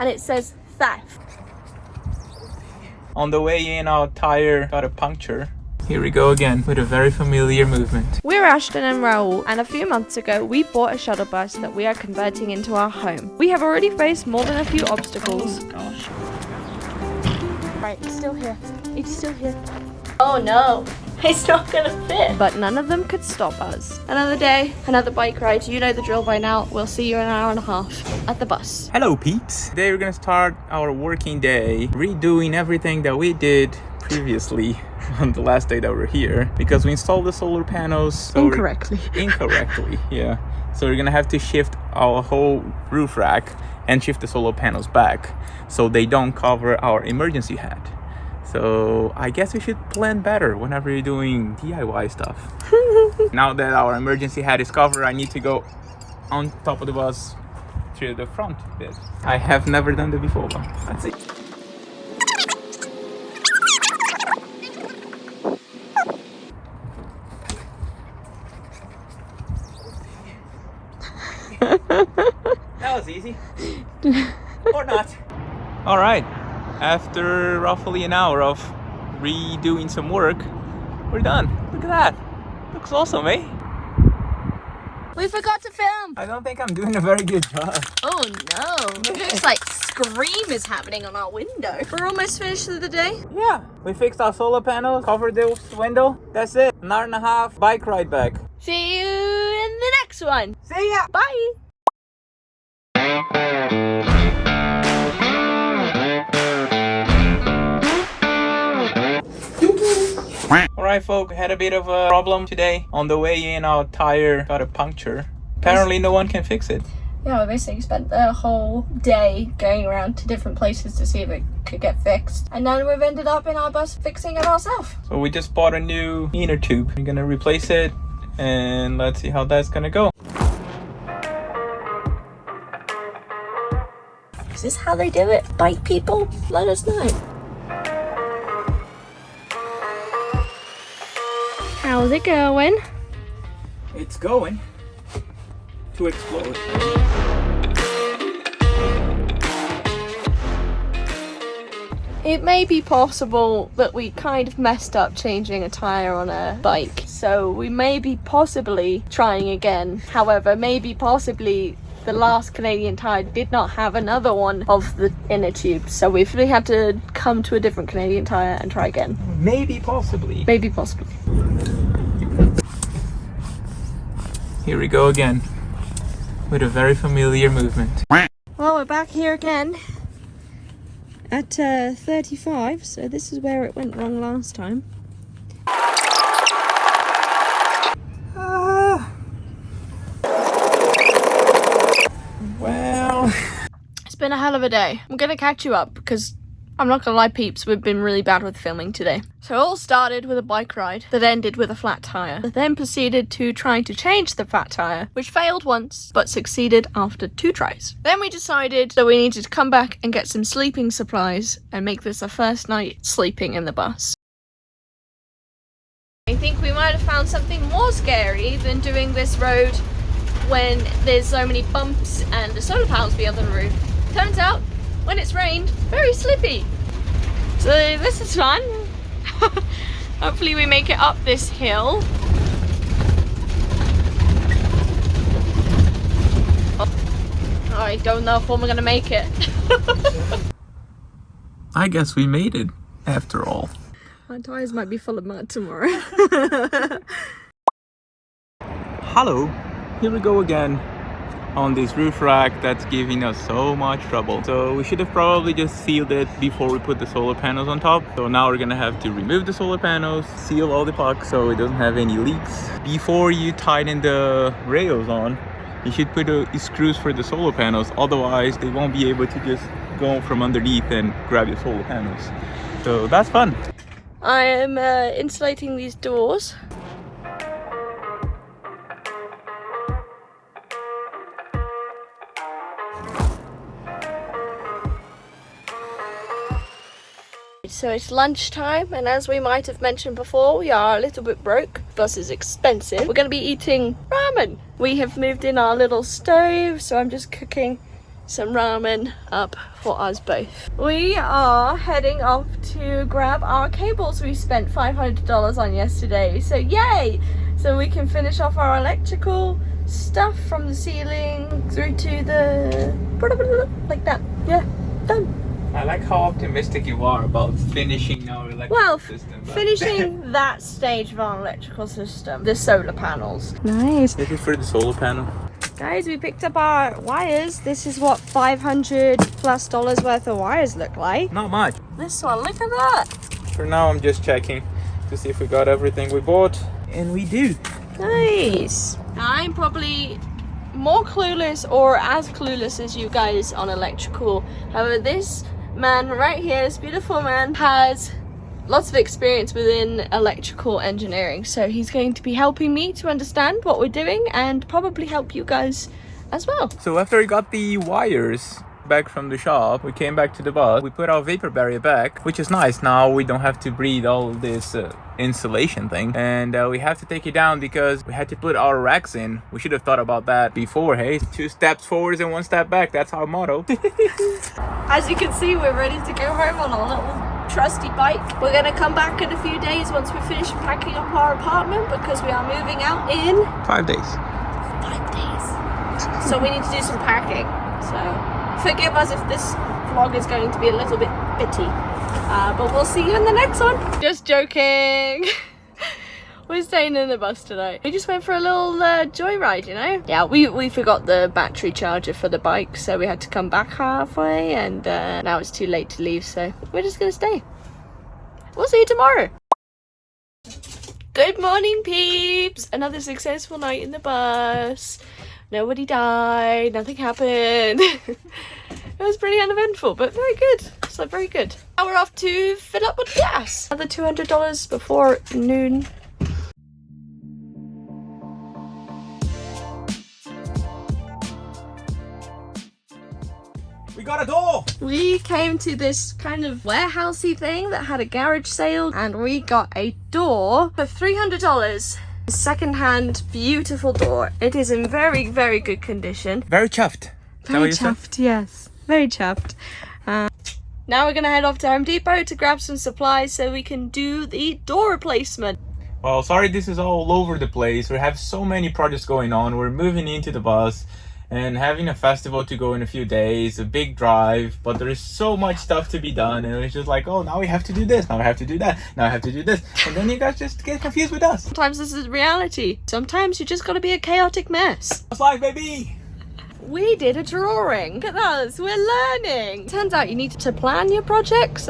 and it says theft. On the way in, our tire got a puncture. Here we go again with a very familiar movement. We're Ashton and Raoul, and a few months ago we bought a shuttle bus that we are converting into our home. We have already faced more than a few obstacles. Oh gosh. Right, it's still here. It's still here. Oh no, it's not gonna fit. But none of them could stop us. Another day, another bike ride. You know the drill by now. We'll see you in an hour and a half at the bus. Hello peeps. Today we're gonna start our working day redoing everything that we did previously on the last day that we're here, because we installed the solar panels so incorrectly, yeah, so we're gonna have to shift our whole roof rack and shift the solar panels back so they don't cover our emergency hat. So I guess we should plan better whenever you're doing DIY stuff. Now that our emergency hat is covered, I need to go on top of the bus to the front bit. I have never done that before, but let's see. That was easy. Or not. Alright, after roughly an hour of redoing some work, we're done. Look at that. Looks awesome, eh? We forgot to film. I don't think I'm doing a very good job. Oh no. It looks like Scream is happening on our window. We're almost finished for the day. Yeah, we fixed our solar panels, covered the window. That's it. An hour and a half bike ride back. See you in the next one. See ya. Bye. Alright folks, had a bit of a problem today. On the way in, our tire got a puncture. Apparently no one can fix it. Yeah, we basically spent the whole day going around to different places to see if it could get fixed. And then we've ended up in our bus fixing it ourselves. So we just bought a new inner tube. We're gonna replace it and let's see how that's gonna go. Is this how they do it? Bike people? Let us know. How's it going? It's going to explode. It may be possible that we kind of messed up changing a tyre on a bike, so we may be possibly trying again. However, maybe possibly the last Canadian Tire did not have another one of the inner tubes, so we've really had to come to a different Canadian Tire and try again. Maybe possibly. Maybe possibly. Here we go again with a very familiar movement. Well, we're back here again at 35, so this is where it went wrong last time. Well, it's been a hell of a day. I'm gonna catch you up because I'm not gonna lie, peeps, we've been really bad with filming today. So it all started with a bike ride that ended with a flat tyre. Then proceeded to trying to change the flat tyre, which failed once, but succeeded after 2 tries. Then we decided that we needed to come back and get some sleeping supplies and make this our first night sleeping in the bus. I think we might have found something more scary than doing this road when there's so many bumps and the solar panels beyond the roof. Turns out, when it's rained, very slippy. So this is fun. Hopefully we make it up this hill. Oh, I don't know if we're gonna make it. I guess we made it after all. My tires might be full of mud tomorrow. Hello, here we go again on this roof rack that's giving us so much trouble. So we should have probably just sealed it before we put the solar panels on top. So now we're gonna have to remove the solar panels, seal all the pucks so it doesn't have any leaks. Before you tighten the rails on, you should put screws for the solar panels, otherwise they won't be able to just go from underneath and grab your solar panels. So that's fun. I am insulating these doors. So it's lunchtime, and as we might have mentioned before, we are a little bit broke. Bus is expensive. We're going to be eating ramen. We have moved in our little stove, so I'm just cooking some ramen up for us both. We are heading off to grab our cables we spent $500 on yesterday. So yay! So we can finish off our electrical stuff from the ceiling through to the like that. Yeah, done. I like how optimistic you are about finishing our electrical system. Finishing that stage of our electrical system, the solar panels. Nice. This is for the solar panel. Guys, we picked up our wires. This is what $500+ worth of wires look like. Not much. This one, look at that. For now, I'm just checking to see if we got everything we bought, and we do. Nice. I'm probably more clueless or as clueless as you guys on electrical. However, this man right here, this beautiful man, has lots of experience within electrical engineering, so he's going to be helping me to understand what we're doing and probably help you guys as well. So after we got the wires back from the shop, we came back to the bus, we put our vapor barrier back, which is nice. Now we don't have to breathe all this insulation thing, and we have to take it down because we had to put our racks in. We should have thought about that before. Hey, 2 steps forwards and 1 step back, that's our motto. As you can see, we're ready to go home on our little trusty bike. We're gonna come back in a few days once we finish packing up our apartment because we are moving out in 5 days. 5 days. So we need to do some packing. So forgive us if this vlog is going to be a little bit bitty. But we'll see you in the next one. Just joking. We're staying in the bus tonight. We just went for a little joyride, you know? Yeah, we forgot the battery charger for the bike, so we had to come back halfway, and now it's too late to leave, so we're just gonna stay. We'll see you tomorrow. Good morning, peeps. Another successful night in the bus. Nobody died, nothing happened. It was pretty uneventful, but very good. So very good. Now we're off to fill up with gas. Another $200 before noon. We got a door! We came to this kind of warehousey thing that had a garage sale, and we got a door for $300. Second-hand, beautiful door. It is in very, very good condition. Very chuffed. Very chuffed, yes. Very chuffed. Now we're gonna head off to Home Depot to grab some supplies so we can do the door replacement. Well, sorry this is all over the place. We have so many projects going on. We're moving into the bus and having a festival to go in a few days, a big drive, but there is so much stuff to be done, and it's just like, oh, now we have to do this, now I have to do that, now I have to do this, and then you guys just get confused with us. Sometimes this is reality. Sometimes you just gotta be a chaotic mess. That's life, baby! We did a drawing. Look at us, we're learning. Turns out you need to plan your projects.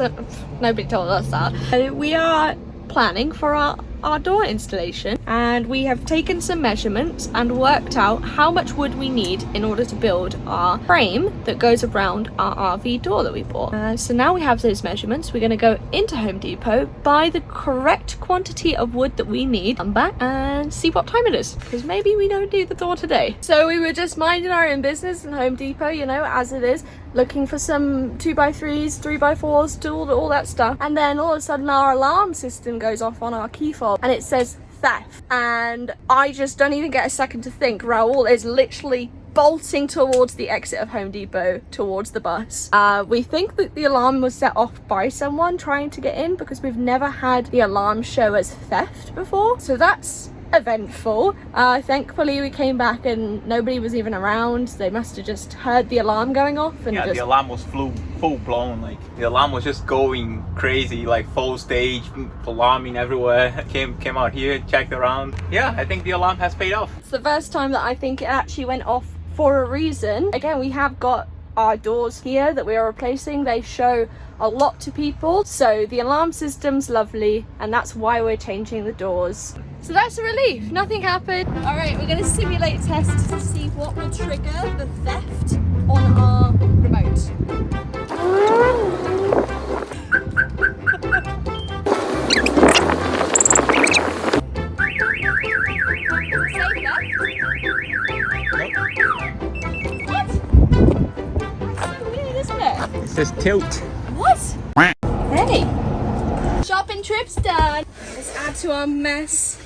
Nobody told us that. We are planning for our door installation, and we have taken some measurements and worked out how much wood we need in order to build our frame that goes around our RV door that we bought. So now we have those measurements. We're going to go into Home Depot, buy the correct quantity of wood that we need, come back and see what time it is, because maybe we don't do the door today. So we were just minding our own business in Home Depot, you know, as it is, looking for some 2x3s, 3x4s, to all that stuff, and then all of a sudden our alarm system goes off on our key fob and it says theft, and I just don't even get a second to think. Raoul is literally bolting towards the exit of Home Depot towards the bus. We think that the alarm was set off by someone trying to get in, because we've never had the alarm show as theft before, so that's eventful. Thankfully we came back and nobody was even around. They must have just heard the alarm going off, and the alarm was full blown. Like the alarm was just going crazy, like full stage, alarming everywhere. Came out here, checked around. Yeah, I think the alarm has paid off. It's the first time that I think it actually went off for a reason. Again, we have got our doors here that we are replacing. They show a lot to people, so the alarm system's lovely, and that's why we're changing the doors. So that's a relief. Nothing happened. All right, we're going to simulate test to see what will trigger the theft on our remote. It says tilt. What? Hey! Shopping trip's done. Let's add to our mess.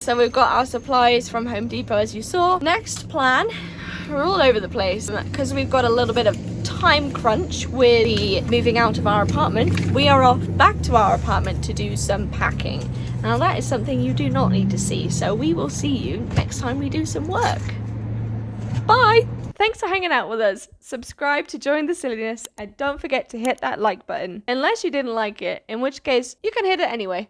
So we've got our supplies from Home Depot, as you saw. Next plan, we're all over the place because we've got a little bit of time crunch with the moving out of our apartment. We are off back to our apartment to do some packing. Now that is something you do not need to see, so we will see you next time we do some work. Bye! Thanks for hanging out with us. Subscribe to join the silliness and don't forget to hit that like button. Unless you didn't like it, in which case you can hit it anyway.